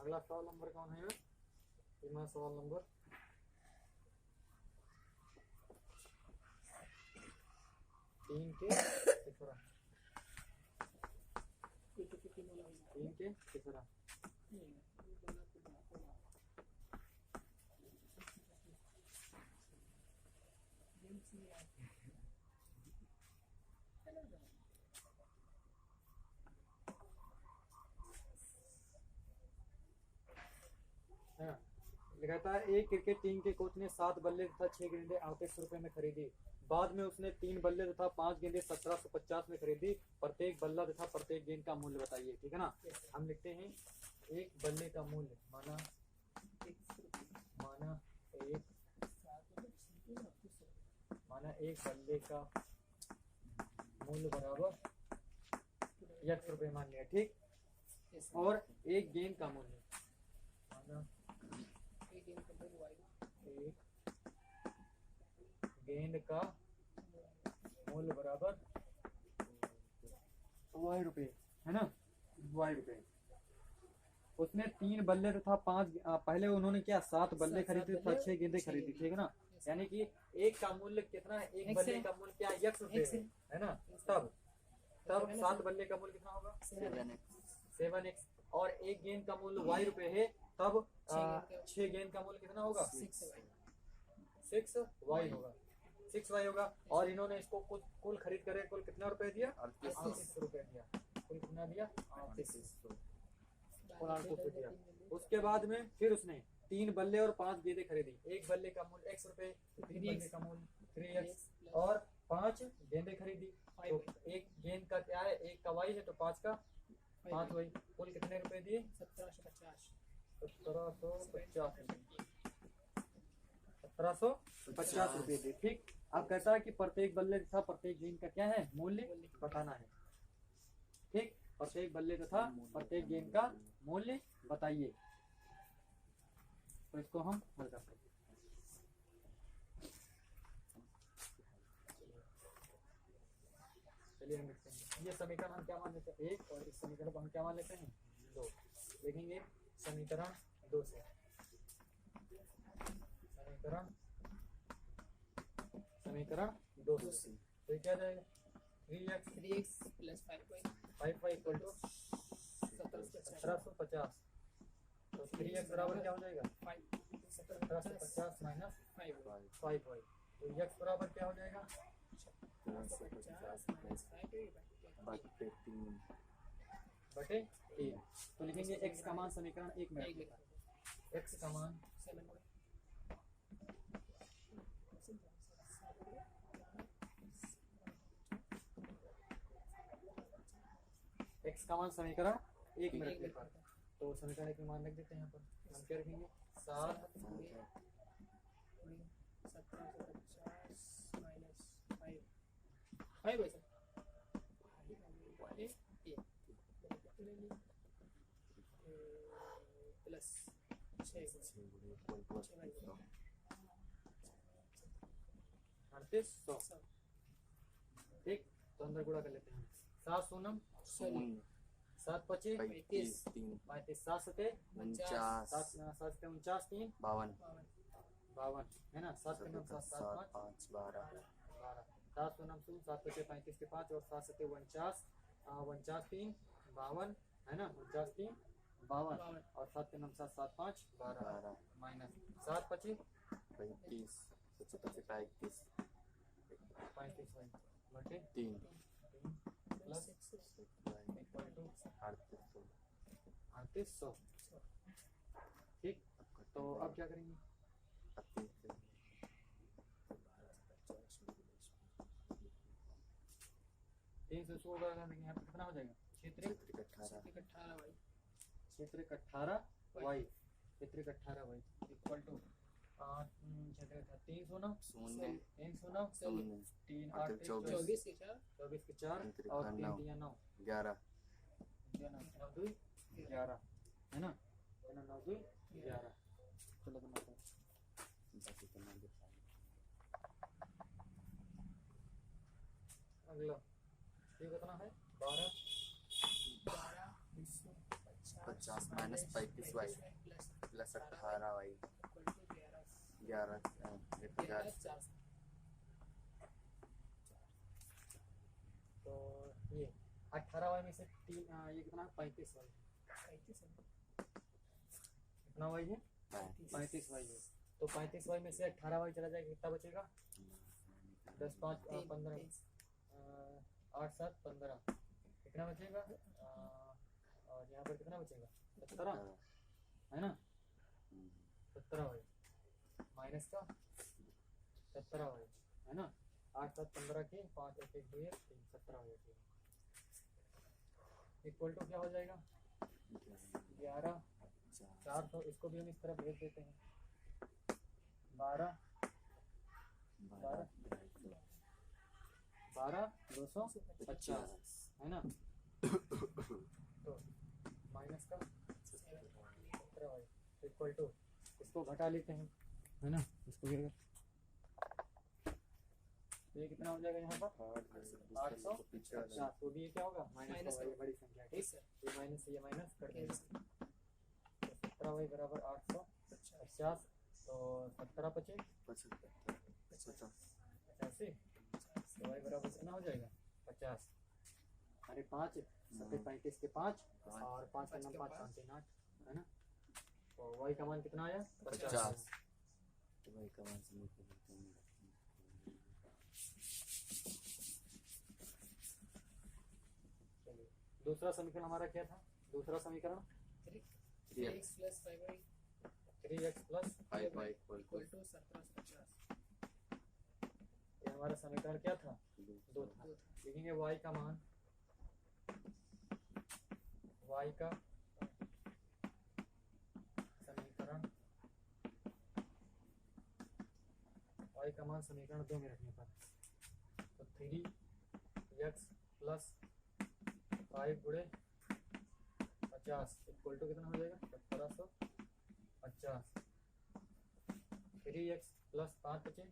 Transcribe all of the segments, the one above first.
अगला सवाल नंबर कौन है? तीसरा सवाल नंबर 3 के तीसरा। 3 के तीसरा। लिखा था एक क्रिकेट टीम के कोच ने 7 बल्ले तथा 6 गेंदें 38 रुपए में खरीदी। बाद में उसने 3 बल्ले तथा 5 गेंदें 1750 में खरीदी। प्रत्येक बल्ला तथा प्रत्येक गेंद का मूल्य बताइए। ठीक है ना। हम लिखते हैं एक बल्ले का मूल्य माना एक बल्ले का मूल्य बराबर x रुपए मान लिया। ठीक। और एक गेंद का मूल्य माना एक गेंद का मूल्य बराबर y रुपए, है ना, y रुपए। उसने 3 बल्ले तथा 5 पहले उन्होंने क्या 7 बल्ले खरीदे तथा 6 गेंदें खरीदी। ठीक है ना। यानी कि एक का मूल्य कितना है? एक बल्ले का मूल्य क्या x रुपए है ना। तब 7 बल्ले का मूल्य कितना होगा? 7x। और एक गेंद का मूल्य y रुपए है, तब 6 गेंद का मूल्य कितना होगा? 6y होगा। 6y होगा। और इन्होंने इसको कुल खरीद करे कुल कितना रुपए दिया? 38 रुपए दिया। कुल कितना दिया? 38 दिया। उसके बाद में फिर उसने 3 बल्ले और 5 गेंदें खरीदी। एक बल्ले का मूल्य x रुपए, 3 बल्ले का मूल्य 3x और 5 गेंदें खरीदी। तो एक गेंद का क्या है? एक का y है तो 5 का 5y। कुल कितने रुपए दिए? 1750 रुपए दिए। ठीक। अब कहता है कि प्रत्येक बल्ले तथा प्रत्येक गेंद का क्या है? मूल्य बताना है। ठीक। प्रत्येक बल्ले तथा प्रत्येक गेंद का मूल्य बताइए। तो इसको हम हल करते हैं। चलिए हम लिखते हैं। ये समीकरण हम क्या मान लेते हैं? 1। और इस समीकरण को हम क्या मान लेते हैं? 2। देखेंगे समीकरण 2 से। समीकरण 2 से तो क्या जाएगा? 3x plus 5y equal to 1750। तो 3x बराबर क्या हो जाएगा? 1750 माइनस 5y। तो x बराबर क्या हो जाएगा? 1750/3। तो लिखेंगे x का मान समीकरण 1 में x का मान x का मान समीकरण 1 में रखने पर। तो समीकरण 1 में मान रख देते हैं। यहाँ पर हम क्या रखेंगे? 7 प्लस 3800। ठीक। तो अंदर गुणा कर लेते हैं। 7 सोनम 7 25 35 7 सते 49 7 49 3 52 है ना। 7 के 9 7 7 5 12 7 सोनम 7 25 35 के 5 और 7 सते 49 49 3 52 है ना। 49 3 52 और 7 के 9 7 7 5 12 माइनस 7 25 35 बटे 3 प्लस इक्वल टू 3800। ठीक। तो अब क्या करेंगे? 300 को यहाँ पे कितना हो जाएगा? क्षेत्र 18y इक्वल टू 3 सोना 3 सोना 3 8 24 के 4 और 3 3 9 11 9 2 11 है ना। 9 2 11। चलो अगला ये कितना है? 12 50 माइनस 35y प्लस 18y 11 1000। तो ये 18y में से ये कितना 35y, कितना y है 35y है। तो 35y में से 18y चला जाएगा, कितना बचेगा 10 5 15 8 7 15, कितना बचेगा और यहाँ पर कितना बचेगा 17 है ना, 17y माइनस का 17y है ना। 8 7 15 के 5 1 1 2 1 3 17 इक्वल टू क्या हो जाएगा 11 400। इसको भी हम इस तरफ भेज देते हैं 12 250 है ना। तो माइनस का 17y इक्वल टू, इसको घटा लेते हैं है ना, इसको ये कितना हो जाएगा यहाँ पर 850। तो भी ये क्या होगा माइनस का, बड़ी संख्या ठीक है, ये माइनस कर देंगे। तो 17y बराबर 850, तो 17 पचे 85, तो y बराबर कितना हो जाएगा 50। अरे 5 35 के 5 और 5 का नाम 5 5 3 8 है ना। तो y का मान कितना आया 50। तो y का मान से निकल जाता है। दूसरा समीकरण हमारा क्या था, दूसरा समीकरण 3x plus 5y 3x plus 5y equal to 1750। ये हमारा समीकरण क्या था 2 था। लिखेंगे y का मान, y का समीकरण, y का मान समीकरण 2 में रखने पर, तो 3x plus 5 गुणे 50 इक्वल टू कितना हो जाएगा 1750। 3x प्लस 5 बचे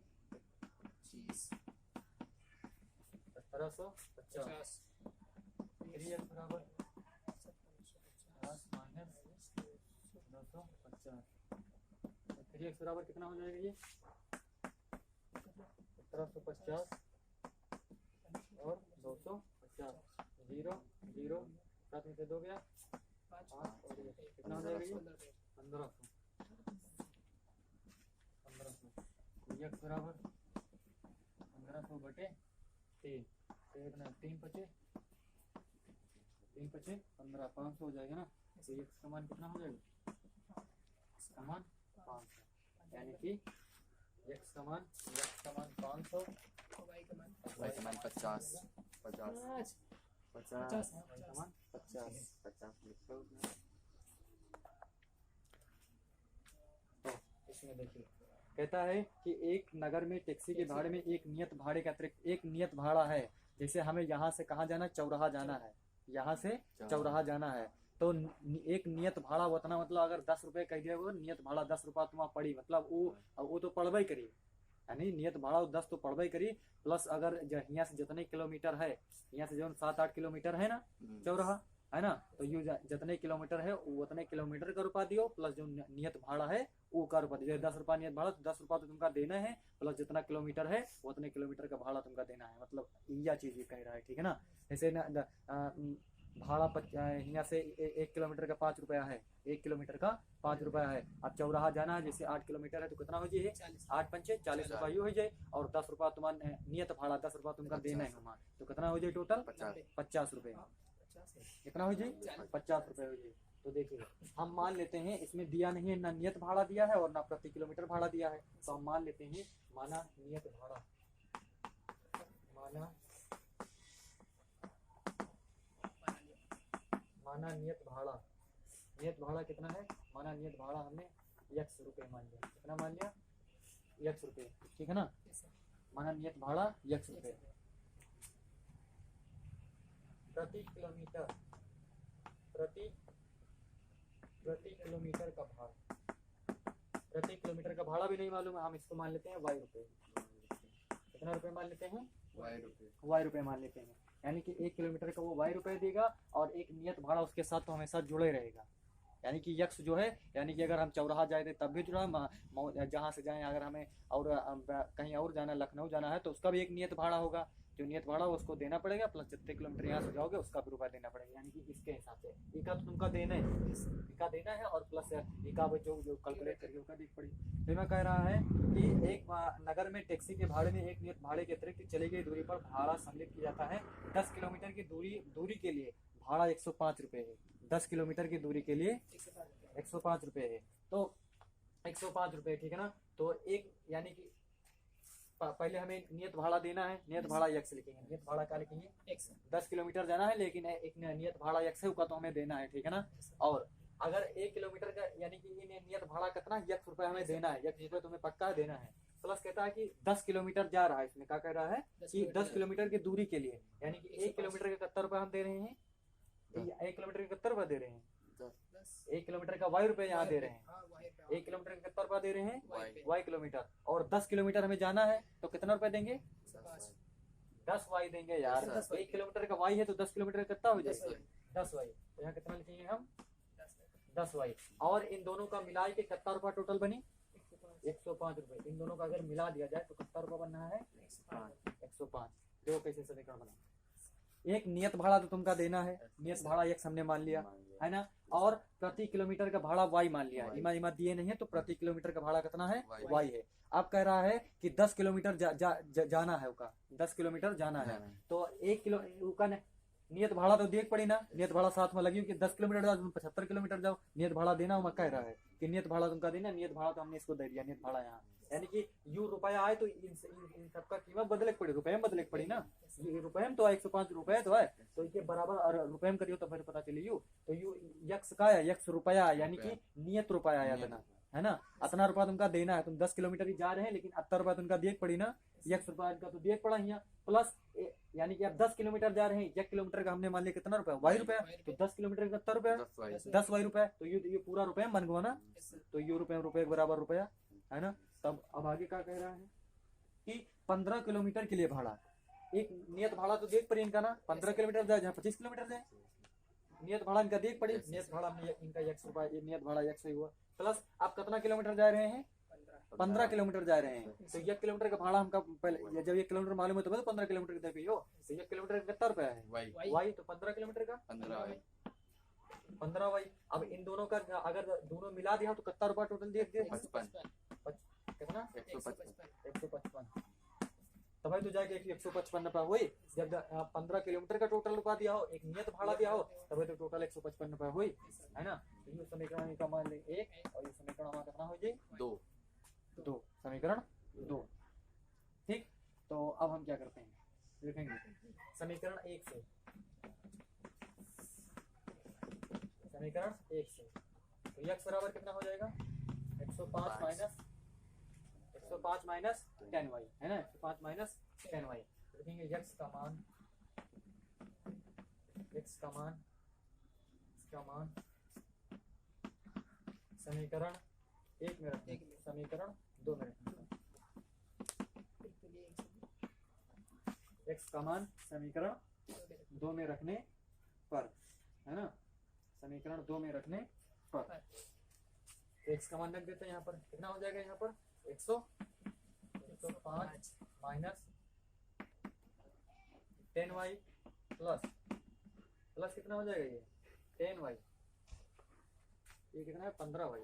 1750। 3x बराबर 10 माइनस 250। 3x बराबर कितना हो जाएगा ये 1750 और 250। 0 0 साथ में से 2 गया 5 और ये कितना हो जाएगा ये 1500। x बराबर 1500 बटे 3, तो कितना 3 पचे 15 500 हो जाएगा ना। तो x का मान कितना हो जाएगा, इसका मान 500, यानी कि x का मान 500, y का मान 50 तो इसमें देखिए कहता है कि एक नगर में टैक्सी के भाड़े में एक नियत भाड़े के अतिरिक्त एक नियत भाड़ा है। जैसे हमें यहाँ से कहाँ जाना, चौराहा जाना है, यहाँ से चौराहा जाना है, तो एक नियत भाड़ा उतना, मतलब अगर 10 रुपए कह दिया वो नियत भाड़ा 10 रुपया तुम्हारा पड़ी, मतलब वो तो पड़बे ही करी, यानी नियत भाड़ा 10 तो पड़बे ही करी। प्लस अगर यहाँ से जितने किलोमीटर है, यहाँ से जो 7-8 किलोमीटर है ना चौराहा है ना, तो ये जितने किलोमीटर है उतने किलोमीटर का रुपया दियो, प्लस जो नियत भाड़ा है वो का रुपया दियो। 10 रुपया नियत भाड़ा, तो 10 रुपया तो तुमका देना है, प्लस जितना किलोमीटर है उतने किलोमीटर का भाड़ा तुमका देना है, मतलब यह चीज ये कह रहा है ठीक है ना। जैसे भाड़ा यहाँ से 1 किलोमीटर का 5 रुपया है, 1 किलोमीटर का 5 रुपया है। अब चौराहा जाना है, जैसे 8 किलोमीटर है तो कितना हो जाए 8 पंचे 40 रुपया हो जाए, और 10 रुपया तुम्हारा नियत भाड़ा 10 रुपया तुमका देना है वहाँ, तो कितना हो जाए टोटल 50 रुपये। कितना हो जाए 50 रुपये हो जाए। तो देखिए हम मान लेते हैं इसमें दिया नहीं है, ना नियत भाड़ा दिया है और ना प्रति किलोमीटर भाड़ा दिया है, तो हम मान लेते हैं माना नियत भाड़ा, माना नियत भाड़ा, नियत भाड़ा कितना है, माना नियत भाड़ा हमने x रुपये मान लिया, कितना मान लिया x रुपये, ठीक है ना। माना नियत भाड़ा x रुपये, प्रति किलोमीटर, प्रति किलोमीटर का भाड़ा, प्रति किलोमीटर का भाड़ा भी नहीं मालूम है, हम इसको मान लेते हैं y रुपये। कितना रुपये मान लेते हैं y रुपये मान लेते हैं, यानी कि 1 किलोमीटर का वो y रुपये देगा और एक नियत भाड़ा उसके साथ तो हमेशा जुड़े रहेगा, यानी कि यक्स जो है, यानी कि अगर हम चौराहा जाए थे तब भी जो है जहाँ से जाएं, अगर हमें और कहीं और जाना, लखनऊ जाना है तो उसका भी एक नियत भाड़ा होगा, जो नियत भाड़ा उसको देना पड़ेगा, प्लस जितने किलोमीटर यहाँ से जाओगे उसका भी रुपया देना पड़ेगा। यानी कि इसके हिसाब से इका तो तुमका देना है, इका देना है, और प्लस इका जो जो कैलकुलेट करके उसका देख पड़ी। फिर मैं कह रहा है कि एक नगर में टैक्सी के भाड़े में एक नियत भाड़े के अतिरिक्त चली गई दूरी पर भाड़ा सम्मिलित किया जाता है। 10 किलोमीटर की दूरी के लिए भाड़ा 105 रुपये है। 10 किलोमीटर की दूरी के लिए 105 रुपये है, तो 105 रुपये, ठीक है ना। तो एक यानी कि पहले हमें नियत भाड़ा देना है, नियत भाड़ा यक्स लिखेंगे, नियत भाड़ा क्या लिखेंगे, 10 किलोमीटर जाना है, लेकिन एक नियत भाड़ा यक्स है उसका तो हमें देना है, ठीक है ना। और अगर 1 किलोमीटर का यानी कि नियत भाड़ा कितना, यक्स रुपये हमें देना है, यक्स रुपये तुम्हें पक्का देना है। प्लस कहता है कि 10 किलोमीटर जा रहा है, इसमें क्या कह रहा है कि 10 किलोमीटर की दूरी के लिए, यानी कि 1 किलोमीटर के 71 रुपये हम दे रहे हैं, 1 किलोमीटर के 71 रुपये दे रहे हैं, 1 किलोमीटर का वाई रुपये यहाँ दे रहे हैं, 1 किलोमीटर के 71 रुपये दे रहे हैं वाई किलोमीटर, और 10 किलोमीटर हमें जाना है तो कितना रुपए देंगे, 10 वाई देंगे यार। 1 किलोमीटर का वाई है तो 10 किलोमीटर कितना हो जाएगा, 10 वाई। तो यहाँ कितना लिखेंगे हम, 10 वाई। और इन दोनों का मिला के कितना रुपया टोटल बनी, 105 रुपये। इन दोनों का अगर मिला दिया जाए तो कितना रुपया बनना है, 105। देखो कैसे समीकरण बना। एक नियत भाड़ा तो तुमका देना है, नियत भाड़ा एक हमने मान लिया है ना, और प्रति किलोमीटर का भाड़ा वाई मान लिया है। इमा दिए नहीं है तो प्रति किलोमीटर का भाड़ा कितना है, वाई है। अब कह रहा है कि 10 किलोमीटर जाना है, उसका 10 किलोमीटर जाना है, तो 1 किलो का नियत भाड़ा तो देख पड़ी ना, नियत भाड़ा साथ में लगी कि 10 किलोमीटर जाओ, 75 किलोमीटर जाओ, नियत भाड़ा देना मैं कह रहा है कि नियत भाड़ा तुमका देना, नियत भाड़ा तो हमने इसको दे दिया, नियत भाड़ा यहाँ, यानी कि यू रुपया आए तो इन सबका कीमत बदले पड़ी, रुपये में बदले पड़ी ना, रुपये में तो 105 रुपये तो है, तो इसके बराबर और रुपये में करियो तो फिर पता चली यू, तो यू यक्स का है, यक्स रुपया, यानी कि नियत रुपया आया देना है ना। इतना रुपया तुमका देना है, तुम 10 किलोमीटर ही जा रहे हैं, लेकिन 70 रुपया तुमका देख पड़ी ना, यक्स रुपया का तो देख पड़ा यहाँ, प्लस यानी कि आप 10 किलोमीटर जा रहे हैं, 1 किलोमीटर का हमने मान लिया कितना रुपया, वाई रुपया, तो 10 किलोमीटर का कितना रुपया, 10 वाई रुपया, तो ये पूरा रुपया बन गया ना, तो यू रुपये के बराबर रुपया है ना। तब अब आगे क्या कह रहा है कि 15 किलोमीटर के लिए भाड़ा, एक नियत भाड़ा तो देख पड़ी इनका ना, 15 किलोमीटर जाए जहाँ 25 किलोमीटर जाए, नियत भाड़ा इनका देख पड़ी, नियत भाड़ा इनका 100 रुपया, नियत भाड़ा 100 ही हुआ, प्लस आप कितना किलोमीटर जा रहे हैं, 15 किलोमीटर जा रहे हैं, तो 1 किलोमीटर का भाड़ा हमका पहले जब 1 किलोमीटर मालूम है तो 15 किलोमीटर का दे हो, तो 1 किलोमीटर का कितना रुपया है, वाई, तो 15 किलोमीटर का 15 वाई। अब इन दोनों का अगर दोनों मिला दिया तो कितना रुपया टोटल दे दिया, कितना 155। तो भाई तो जाके 155 रुपया हुई, जब 15 किलोमीटर का टोटल रुपया दिया हो, एक नियत भाड़ा दिया हो, तब तो टोटल 155 रुपया हुई है ना। तो ये समीकरण का मान ले 1 और ये समीकरण हमारा कितना हो जाए 2, समीकरण 2, ठीक। तो अब हम क्या करते हैं, लिखेंगे समीकरण 1 से, समीकरण 1 से तो x बराबर कितना हो जाएगा, 105 माइनस 10y है ना, 105 माइनस 10y। लिखेंगे x का मान समीकरण 1 में रखें, समीकरण 2 में रखें, x का मान समीकरण 2 में रखने पर है ना, समीकरण 2 में रखने पर x का मान रख देते हैं। यहाँ पर कितना हो जाएगा, यहाँ पर 105 माइनस 10y प्लस कितना हो जाएगा, ये 10y, ये कितना है 15y,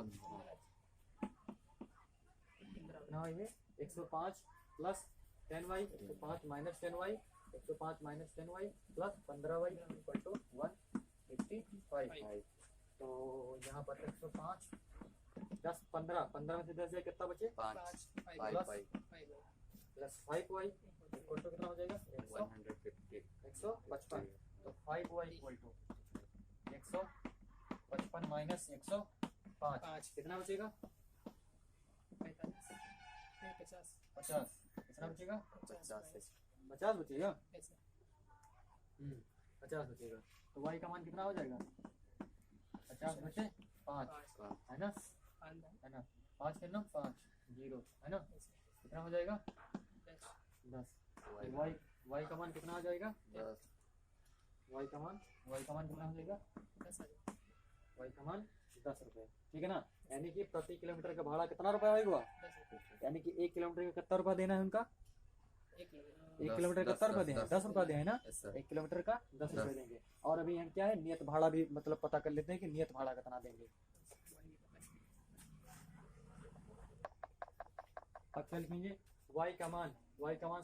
कितना है ये 105 plus 10y, 105 minus 10y, 105 minus 10y plus 15y equal to 155। तो यहाँ पर 105 10 15 में से 10 जाए कितना बचे, 5 प्लस 5y इक्वल टू कितना हो जाएगा 155। तो 5y इक्वल टू 155 माइनस 105 कितना बचेगा, 50 कितना बचेगा, 50 बचेगा, 50 बचेगा। तो y का मान कितना हो जाएगा, 50 में से 5 है ना, 5 करना 5 0 है ना, कितना हो जाएगा 10। y का मान कितना हो जाएगा 10, y का मान कितना हो जाएगा 10, y का मान 10 रुपए, ठीक है ना। यानी कि प्रति किलोमीटर का भाड़ा कितना रुपया होगा, 10 रुपये। यानी कि 1 किलोमीटर का कितना रुपया देना है उनका, 1 1 किलोमीटर का कितना रुपया देना है, 10 रुपया देना है ना, Yes, sir. 1 किलोमीटर का 10 रुपये देंगे। और अभी हम क्या है नियत भाड़ा भी मतलब पता कर लेते हैं कि नियत भाड़ा कितना देंगे। अब क्या लिखेंगे, y का मान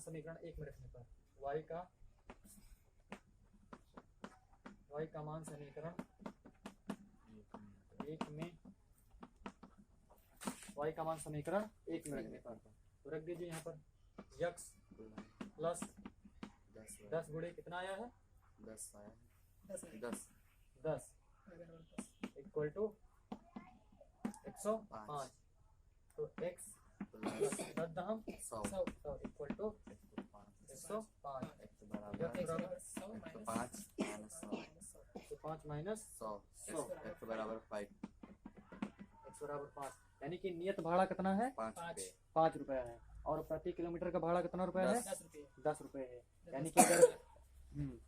समीकरण 1 में रखने पर y का मान समीकरण 1 में y का मान समीकरण 1 में रखने पर तो रख दीजिए यहाँ पर x प्लस 10 गुणे कितना आया है 10 आया है, 10 है। 10 10 इक्वल टू 105 तो x प्लस 10 दहम 100 तो इक्वल टू 105 x बराबर 105 माइनस 100 तो 5 माइनस 100 x बराबर 5 x बराबर 5, यानी कि नियत भाड़ा कितना है 5 रुपये 5 रुपया है और प्रति किलोमीटर का भाड़ा कितना रुपया है 10 रुपये। 10 रुपये है। यानी कि अगर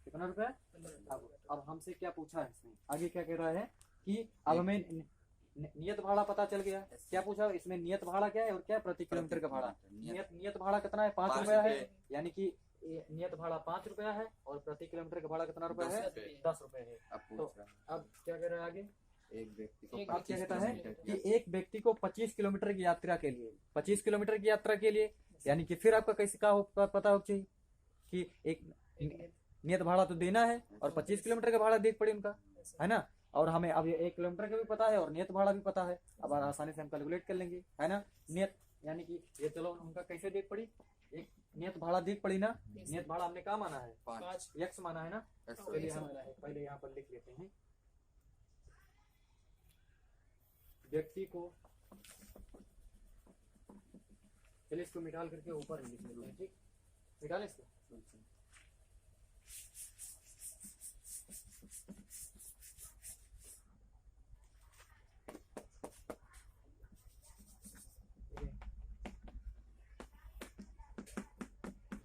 कितना रुपया, अब हमसे क्या पूछा है इसमें, आगे क्या कह रहा है कि अब हमें नियत भाड़ा पता चल गया, क्या पूछा इसमें नियत भाड़ा क्या है और क्या है प्रति किलोमीटर का भाड़ा। नियत भाड़ा कितना है 5 रुपया है, यानी कि नियत भाड़ा 5 रुपया है और प्रति किलोमीटर का भाड़ा कितना रुपया है 10 रुपये है। अब तो पूछ रहा है अब क्या कह रहा है आगे, एक व्यक्ति को अब क्या 25 कहता है किलोमीटर कि की एक व्यक्ति को 25 किलोमीटर की यात्रा के लिए 25 किलोमीटर की यात्रा के लिए, यानी कि फिर आपका कैसे का पता हो चाहिए कि एक नियत भाड़ा तो देना है और 25 किलोमीटर का भाड़ा देख पड़े उनका, है ना। और हमें अब ये 1 किलोमीटर का भी पता है और नियत भाड़ा भी पता है, अब आसानी से हम कैलकुलेट कर लेंगे, है ना। नियत यानी कि ये चलो उनका कैसे देख पड़ी, एक नियत भाड़ा देख पड़ी ना, नियत भाड़ा हमने क्या माना है 5 x माना है ना। चलिए हम पहले यहाँ पर लिख लेते हैं, व्यक्ति को, चलिए इसको मिटाल करके ऊपर लिख लेते हैं, ठीक मिटाल इसको।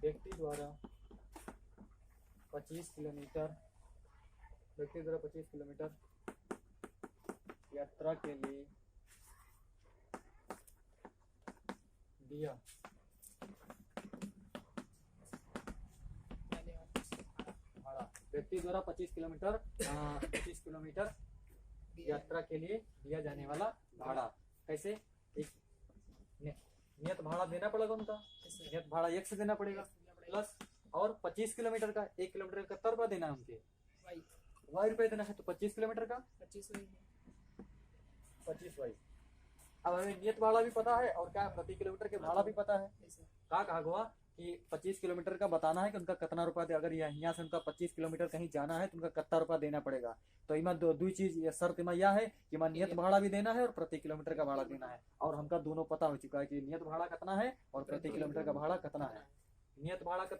व्यक्ति द्वारा 25 किलोमीटर यात्रा के लिए दिया भाड़ा, व्यक्ति द्वारा 25 किलोमीटर यात्रा के लिए दिया जाने वाला भाड़ा, कैसे एक नियत भाड़ा देना पड़ेगा उनका, नियत भाड़ा एक से देना पड़ेगा प्लस और 25 किलोमीटर का 1 किलोमीटर का कितना रुपया देना है उनके y रुपये देना है, तो 25 किलोमीटर का 25 y। अब हमें नियत भाड़ा भी पता है और क्या प्रति किलोमीटर के भाड़ा भी पता है, क्या कहा हुआ कि 25 किलोमीटर का बताना है कि उनका कितना रुपया दे, अगर यहाँ से उनका 25 किलोमीटर कहीं जाना है तो उनका कितना रुपया देना पड़ेगा। तो इमा दो चीज शर्त में यह है कि मैं नियत भाड़ा भी देना है और प्रति किलोमीटर का भाड़ा देना है, और हमका दोनों पता हो चुका है कि नियत भाड़ा कितना है और प्रति किलोमीटर का भाड़ा कितना है। नियत भाड़ा का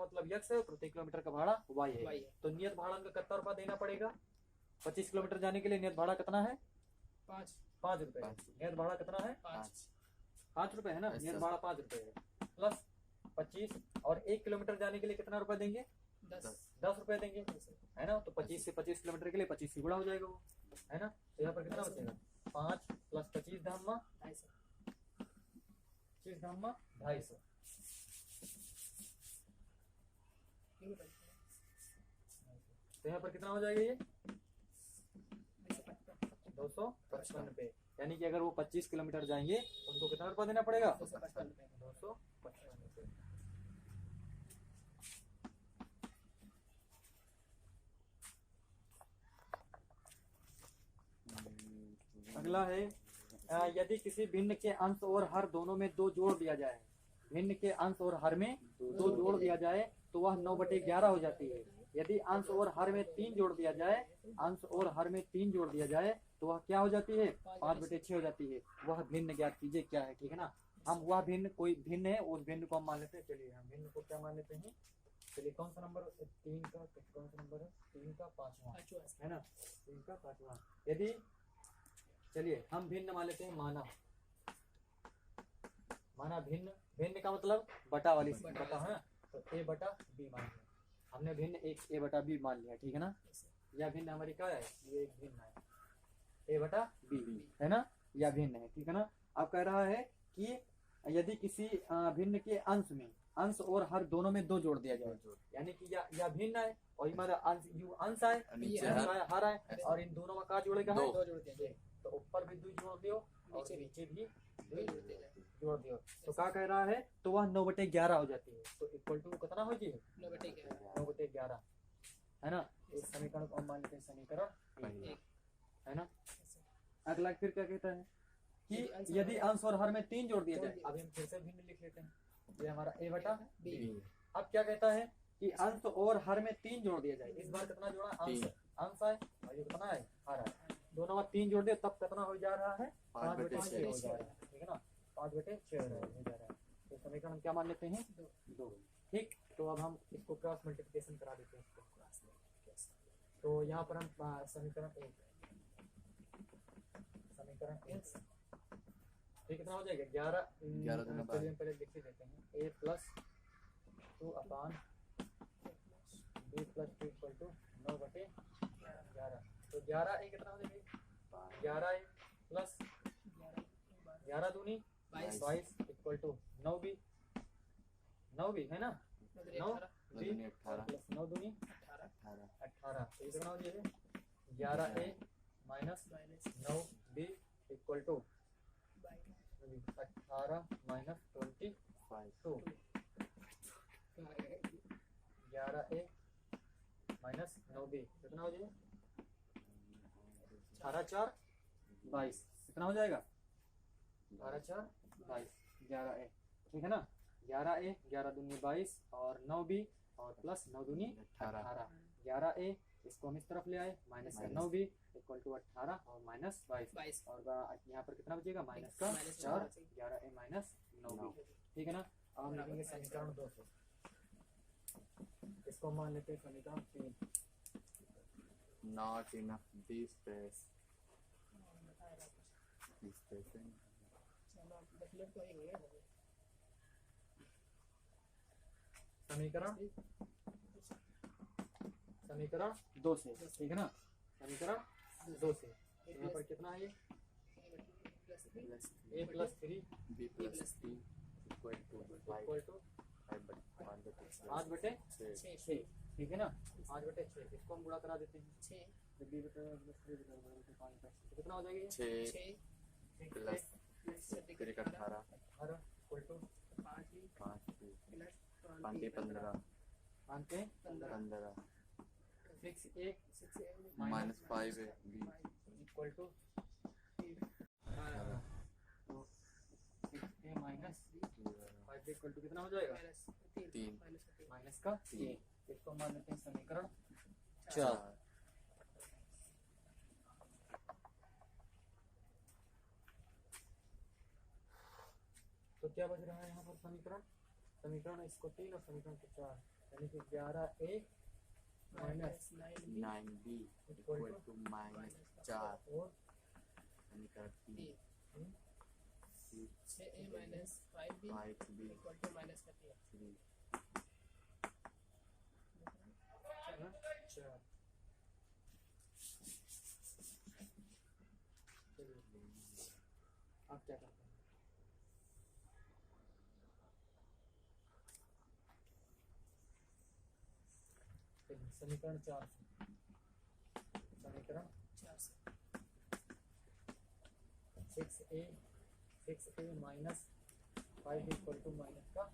मतलब x है और प्रति किलोमीटर का भाड़ा y है। तो नियत भाड़ा का कितना रुपया देना पड़ेगा 25 किलोमीटर जाने के लिए, नियत भाड़ा कितना है 5 रुपए। नियत भाड़ा कितना है 5 रुपए है ना, नियत भाड़ा 5 रुपए है प्लस 25 और 1 किलोमीटर जाने के लिए कितना रुपया देंगे 10 रुपए देंगे, है ना। तो 25 से 25 किलोमीटर के लिए 25 से गुणा हो जाएगा वो, है ना। तो यहाँ पर कितना बचेगा 5 प्लस 25 धाम 250। तो यहाँ पर कितना हो जाएगा ये 255 रुपए, यानी कि अगर वो 25 किलोमीटर जाएंगे तो उनको कितना रुपया देना पड़ेगा 255 रुपए। अगला है यदि किसी भिन्न के अंश और हर दोनों में 2 जोड़ दिया जाए, भिन्न के अंश और हर में 2 जोड़ दिया जाए तो वह 9/11 हो जाती है। यदि अंश और हर में 3 जोड़ दिया जाए, अंश और हर में 3 जोड़ दिया जाए तो वह क्या हो जाती है 5/6 हो जाती है। वह भिन्न ज्ञात कीजिए क्या है, ठीक है ना। हम वह भिन्न कोई भिन्न है उस भिन्न को हम मान लेते हैं। चलिए हम भिन्न को क्या मान लेते हैं, चलिए कौन सा नंबर 3 का, कौन सा नंबर है 3 का 5वां है ना, 3 का 5वां। यदि चलिए हम भिन्न मान लेते हैं, माना भिन्न का मतलब बटा वाली बटा है, तो a बटा b मान लिया हमने, भिन्न एक a बटा b मान लिया, ठीक है ना। यह भिन्न हमारी क्या है, ये एक भिन्न है। ए बटा बी, है ना, या भिन्न है, ठीक है ना। अब कह रहा है कि यदि किसी भिन्न के अंश में अंश और हर दोनों में 2 जोड़ दिया जाए, यानी कि या भिन्न है और हमारा अंश यू अंश है, नीचे हर है, और इन दोनों में का जोड़ेगा है 2 जोड़ दिया जाए, तो ऊपर भी 2 जोड़ दियो और नीचे भी। नीचे भी 2 2 जोड़ दिया जाए, जोड़ दियो, तो क्या कह रहा है, तो वह 9/11 हो जाती है, तो इक्वल टू कितना हो जाए 9/11, 9/11, है ना। इस समीकरण को हम मान लेते हैं समीकरण 1, है ना। अगला फिर क्या कहता है कि यदि अंश और हर में 3 जोड़ दिया जाए, अभी हम फिर से भिन्न लिख लेते हैं, ये हमारा ए बटा बी, अब क्या कहता है कि अंश और हर में 3 जोड़ दिया जाए, इस बार कितना जोड़ा, अंश अंश है और ये कितना है हर है, दोनों में 3 जोड़ दिए तब कितना हो जा रहा है 5/6 हो जा रहा है, ठीक है ना, 5/6 हो जा रहा है, तो समीकरण हम क्या मान लेते हैं 2, ठीक। तो अब हम इसको क्रॉस मल्टीप्लिकेशन करा देते हैं इसको, तो यहाँ पर हम समीकरण 1 ये कितना हो जाएगा 11 चलिए हम पहले लिख ही देते हैं, a + 2 upon b + 2 equal to 9/11, तो 11 कितना हो जाएगा 11 प्लस 11 दूनी 22 इक्वल टू 9b है ना, 9b प्लस 9 दूनी 18, तो ये कितना हो जाएगा 11a minus 9b equal to 18 minus 22, 11a minus 9b कितना हो जाएगा 18×4 22, कितना हो जाएगा 18×4 22, 11a, ठीक है ना, 11a 11 दूनी 22 और 9b और प्लस 9 दूनी 18, 11a इसको हम इस तरफ ले आए माइनस 9b इक्वल टू 18 और माइनस 22 और यहाँ पर कितना बचेगा माइनस का 4, 11a माइनस 9b, ठीक है ना। अब हम लिखेंगे समीकरण 2 से, इसको मान लेते हैं समीकरण 3, not enough this space समीकरण 2 से, ठीक है ना, समीकरण 2 से यहाँ पर कितना है ये a + 3 b + c equal to equal to 5/6, ठीक है ना, 5/6, इसको हम गुणा करा देते हैं 6 जब b बटा + 3 बटा 5 तो कितना हो जाएगा 6 plus 18 equal to 5 15 15 6a minus 5 है b equal to 6a minus 5 equal to कितना हो जाएगा 3 माइनस का 3, इसको मान लेते हैं समीकरण 4, 4 तो क्या बच रहा है यहाँ पर समीकरण इसको 3 और समीकरण को 4, यानी कि 11a minus 9b equal to -4 और समीकरण 3 6a minus 5b 5b equal to minus का 3, 3 4, आप क्या करते हैं समीकरण 4 से, समीकरण 4 से 6a minus 5 equal to minus का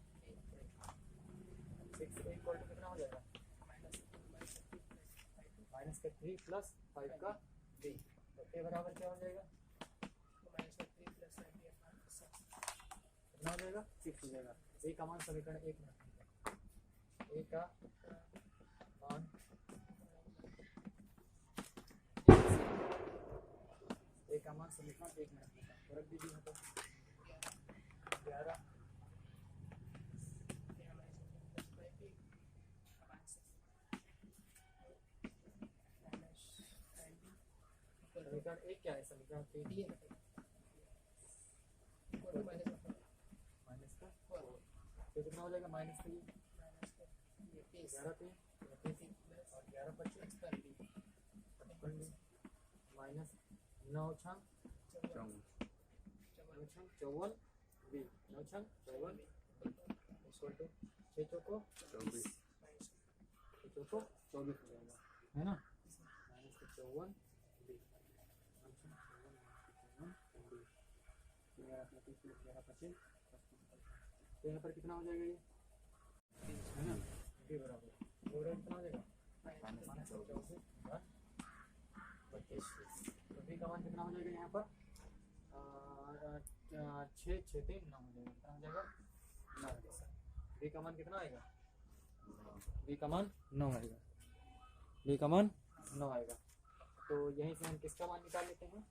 6a इक्वल टू कितना हो जाएगा माइनस का 3 प्लस 5 का 3, तो a बराबर क्या हो जाएगा कितना हो जाएगा 6 हो जाएगा, a का मान समीकरण 1 में रखेंगे, a का मान a का मान समीकरण 1 में रखने का रख दीजिए, मतलब 11 समीकरण 1 क्या है समीकरण 3 माइनस का 4, तो कितना हो जाएगा माइनस 3 11 3 और 11 25 माइनस 9 छंग चौवन 9 छंग 54 बी 9 छंग 54 इक्वल टू 6 चौको 24 6 चौको 24 हो जाएगा, है ना। माइनस 54 बी 9 छंग 54 बी 11 25 तो यहाँ पर कितना हो जाएगा ये, है ना। बी बराबर ओवरऑल कितना हो जाएगा माइनस 24 25। तो बी का मान कितना हो जाएगा यहाँ पर 6 6 3 9 हो जाएगा, कितना हो जाएगा 9। बी का मान कितना आएगा, बी का मान 9 आएगा, बी का मान 9 आएगा। तो यहीं से हम किसका मान निकाल लेते हैं,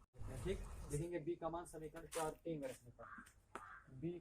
ठीक। लिखेंगे बी का मान समीकरण 4 3 में रखने पर, बी